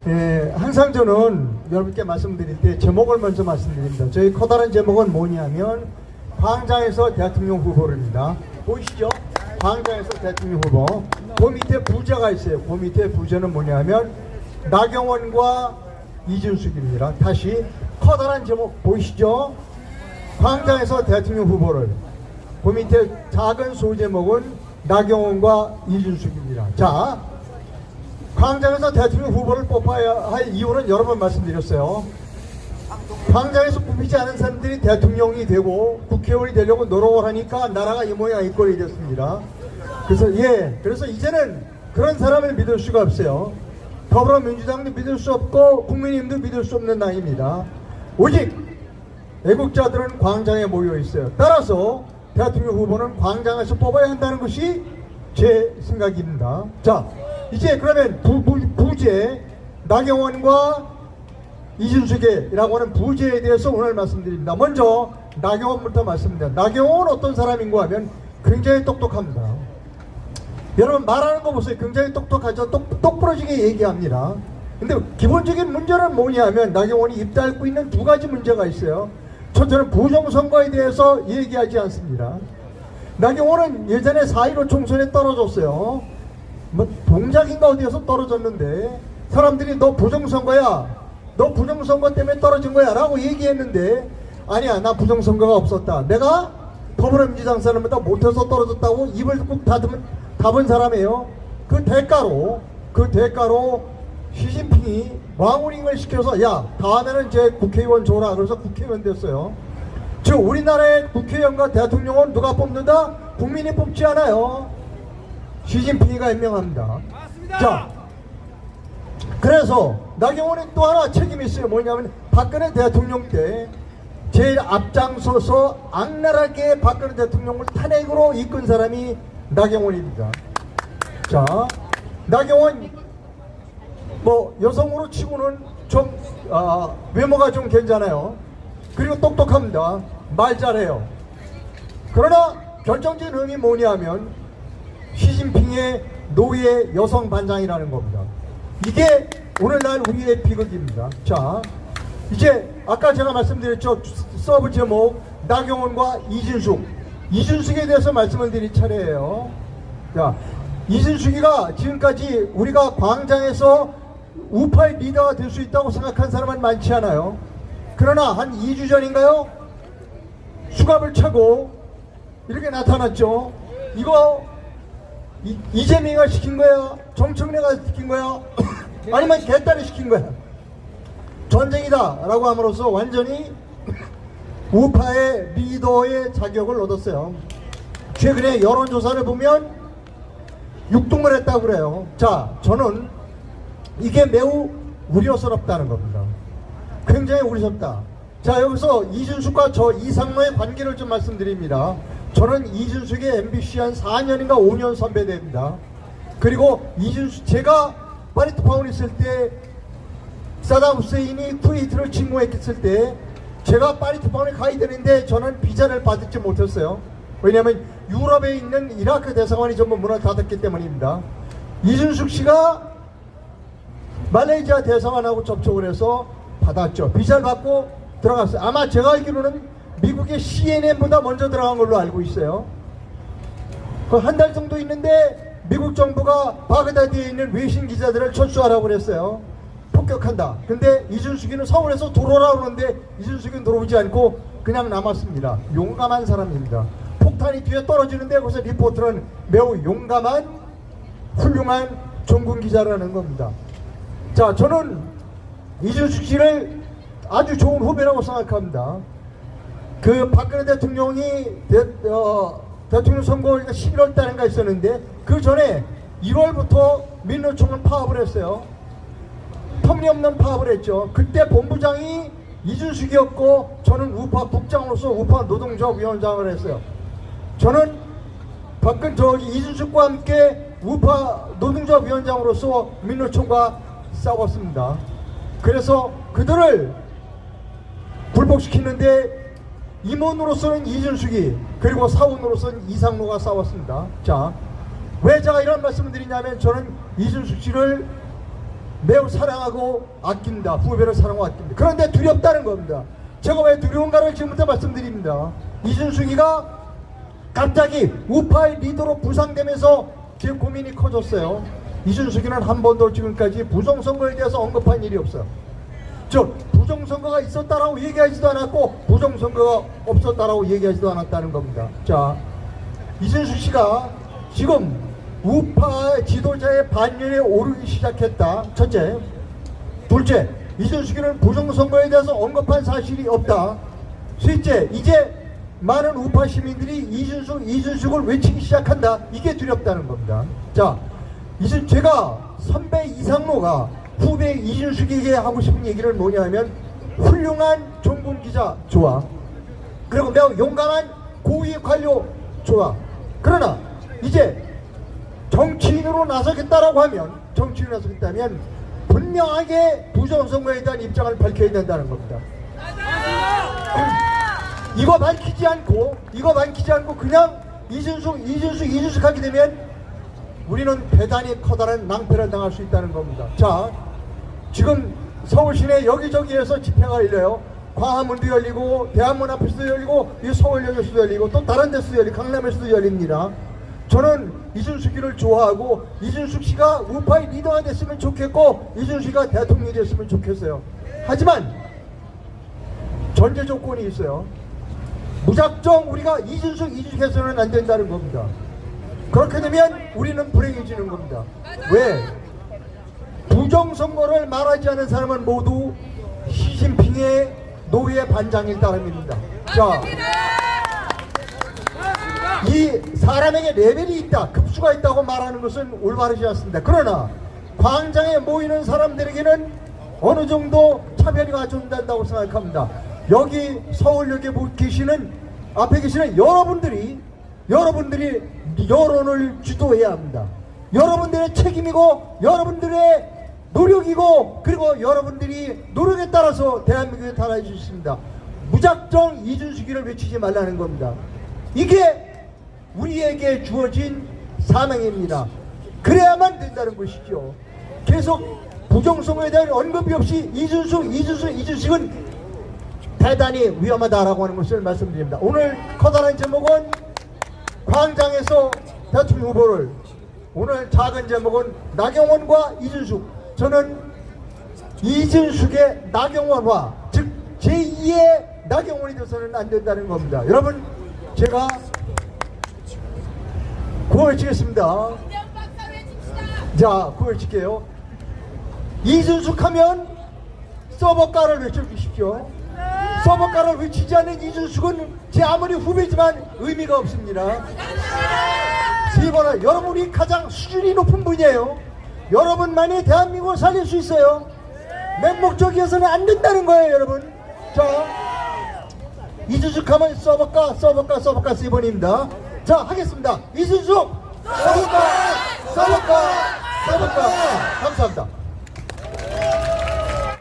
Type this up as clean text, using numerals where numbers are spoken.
항상 저는 여러분께 말씀드릴 때 제목을 먼저 말씀드립니다. 저희 커다란 제목은 뭐냐면 광장에서 대통령 후보입니다. 보이시죠? 광장에서 대통령 후보. 그 밑에 부제가 있어요. 그 밑에 부제는 뭐냐면 나경원과 이준석입니다. 다시 커다란 제목 보이시죠? 광장에서 대통령 후보를. 그 밑에 작은 소제목은 나경원과 이준석입니다. 자, 광장에서 대통령 후보를 뽑아야 할 이유는 여러 번 말씀드렸어요. 광장에서 뽑히지 않은 사람들이 대통령이 되고 국회의원이 되려고 노력을 하니까 나라가 이 모양 이 꼴이 됐습니다. 그래서 이제는 그런 사람을 믿을 수가 없어요. 더불어민주당도 믿을 수 없고 국민의힘도 믿을 수 없는 나이입니다. 오직 애국자들은 광장에 모여 있어요. 따라서 대통령 후보는 광장에서 뽑아야 한다는 것이 제 생각입니다. 자, 이제 그러면 부재 나경원과 이준석이라고 하는 부재에 대해서 오늘 말씀드립니다. 먼저 나경원부터 말씀드립니다. 나경원은 어떤 사람인가 하면 굉장히 똑똑합니다. 여러분 말하는 거 보세요. 굉장히 똑똑하죠. 똑부러지게 얘기합니다. 근데 기본적인 문제는 뭐냐면 나경원이 입달고 있는 두 가지 문제가 있어요. 첫째는 부정선거에 대해서 얘기하지 않습니다. 나경원은 예전에 4.15 총선에 떨어졌어요. 뭐 동작인가 어디에서 떨어졌는데 사람들이 너 부정선거야, 너 부정선거 때문에 떨어진 거야 라고 얘기했는데 아니야, 나 부정선거가 없었다, 내가 더불어민주당 사람보다 못해서 떨어졌다고 입을 꾹 닫은 사람이에요. 그 대가로 시진핑이 왕우링을 시켜서 야 다음에는 제 국회의원 줘라 그래서 국회의원 됐어요. 즉 우리나라의 국회의원과 대통령은 누가 뽑는다? 국민이 뽑지 않아요. 시진핑이가 임명합니다. 맞습니다. 자, 그래서 나경원이 또 하나 책임이 있어요. 뭐냐면 박근혜 대통령 때 제일 앞장서서 악랄하게 박근혜 대통령을 탄핵으로 이끈 사람이 나경원입니다. 자, 나경원 뭐 여성으로 치고는 좀 외모가 좀 괜찮아요. 그리고 똑똑합니다. 말 잘해요. 그러나 결정적인 의미 뭐냐면 시진핑의 노예 여성 반장이라는 겁니다. 이게 오늘날 우리의 비극입니다. 자, 이제 아까 제가 말씀드렸죠. 서브 제목 나경원과 이준석에 대해서 말씀을 드릴 차례예요. 자, 이준석이가 지금까지 우리가 광장에서 우파의 리더가 될 수 있다고 생각한 사람은 많지 않아요. 그러나 한 2주 전인가요? 수갑을 차고 이렇게 나타났죠. 이거 이재명이가 시킨 거야? 정청래가 시킨 거야? 아니면 개딸이 시킨 거야? 전쟁이다 라고 함으로써 완전히 우파의 리더의 자격을 얻었어요. 최근에 여론조사를 보면 6등을 했다고 그래요. 자, 저는 이게 매우 우려스럽다는 겁니다. 굉장히 우려스럽다. 자, 여기서 이준석과 저 이상로의 관계를 좀 말씀드립니다. 저는 이준석의 MBC 한 4년인가 5년 선배됩니다. 그리고 이준석, 제가 파리트 파운에 있을 때 사담 후세인이 쿠웨이트를 침공했을 때 제가 파리트 파운에 가야 되는데 저는 비자를 받지 못했어요. 왜냐하면 유럽에 있는 이라크 대사관이 전부 문을 닫았기 때문입니다. 이준석 씨가 말레이시아 대사관하고 접촉을 해서 받았죠. 비자를 받고 들어갔어요. 아마 제가 알기로는 미국의 CNN보다 먼저 들어간 걸로 알고 있어요. 그 한 달 정도 있는데 미국 정부가 바그다드에 있는 외신 기자들을 철수하라고 그랬어요. 폭격한다. 근데 이준석이는 서울에서 들어오라고 그러는데 이준석이는 들어오지 않고 그냥 남았습니다. 용감한 사람입니다. 폭탄이 뒤에 떨어지는데 거기서 리포터는 매우 용감한 훌륭한 전군 기자라는 겁니다. 자, 저는 이준석 씨를 아주 좋은 후배라고 생각합니다. 그 박근혜 대통령이 대통령 선거가 11월 달인가 있었는데 그 전에 1월부터 민노총을 파업을 했어요. 터무니없는 파업을 했죠. 그때 본부장이 이준석이었고 저는 우파 국장으로서 우파 노동조합 위원장을 했어요. 저는 이준석과 함께 우파 노동조합 위원장으로서 민노총과 싸웠습니다. 그래서 그들을 굴복시키는데 임원으로서는 이준석이, 그리고 사원으로서는 이상로가 싸웠습니다. 자, 왜 제가 이런 말씀을 드리냐면 저는 이준석 씨를 매우 사랑하고 아낀다. 후배를 사랑하고 아낀다. 그런데 두렵다는 겁니다. 제가 왜 두려운가를 지금부터 말씀드립니다. 이준숙이가 갑자기 우파의 리더로 부상되면서 지금 고민이 커졌어요. 이준숙이는 한 번도 지금까지 부정선거에 대해서 언급한 일이 없어요. 즉 부정선거가 있었다라고 얘기하지도 않았고 부정선거가 없었다라고 얘기하지도 않았다는 겁니다. 자, 이준숙 씨가 지금 우파 지도자의 반열에 오르기 시작했다. 첫째. 둘째, 이준숙이는 부정선거에 대해서 언급한 사실이 없다. 셋째, 이제 많은 우파 시민들이 이준숙을 외치기 시작한다. 이게 두렵다는 겁니다. 자, 이제 제가 선배 이상로가 후배 이준숙에게 하고 싶은 얘기를 뭐냐면 훌륭한 종군기자 좋아. 그리고 매우 용감한 고위 관료 좋아. 그러나 이제 정치인으로 나서겠다라고 하면 분명하게 부정선거에 대한 입장을 밝혀야 된다는 겁니다. 이거 밝히지 않고 그냥 이준숙 하게 되면 우리는 대단히 커다란 낭패를 당할 수 있다는 겁니다. 자, 지금 서울 시내 여기저기에서 집회가 열려요. 광화문도 열리고 대한문 앞에서도 열리고 이 서울역에서도 열리고 또 다른 데서도 열리고 강남에서도 열립니다. 저는 이준숙이를 좋아하고 이준숙 씨가 우파의 리더가 됐으면 좋겠고 이준숙 씨가 대통령이 됐으면 좋겠어요. 하지만 전제 조건이 있어요. 무작정 우리가 이준숙 해서는 안 된다는 겁니다. 그렇게 되면 우리는 불행해지는 겁니다. 왜? 부정선거를 말하지 않은 사람은 모두 시진핑의 노예 반장일 따름입니다. 자, 이 사람에게 레벨이 있다, 급수가 있다고 말하는 것은 올바르지 않습니다. 그러나 광장에 모이는 사람들에게는 어느 정도 차별이 갖춰진다고 생각합니다. 여기 서울역에 앞에 계시는 여러분들이 여론을 주도해야 합니다. 여러분들의 책임이고 여러분들의 노력이고 그리고 여러분들이 노력에 따라서 대한민국이 달라질 수 있습니다. 무작정 이준숙이를 외치지 말라는 겁니다. 이게 우리에게 주어진 사명입니다. 그래야만 된다는 것이죠. 계속 부정선거에 대한 언급이 없이 이준숙은 대단히 위험하다라고 하는 것을 말씀드립니다. 오늘 커다란 제목은 광장에서 대통령 후보를, 오늘 작은 제목은 나경원과 이준숙. 저는 이준숙의 나경원화, 즉 제2의 나경원이 돼서는 안 된다는 겁니다. 여러분, 제가 구호를 치겠습니다. 자, 구호를 칠게요. 이준숙 하면 서버가를 외쳐주십시오. 서버가를 외치지 않는 이준숙은 제 아무리 후배지만 의미가 없습니다. 여러분이 가장 수준이 높은 분이에요. 여러분만이 대한민국을 살릴 수 있어요. 맹목적이어서는 안 된다는 거예요, 여러분. 자, 이준숙 하면 서버가 3번입니다. 자, 하겠습니다. 이준숙 서버가 감사합니다.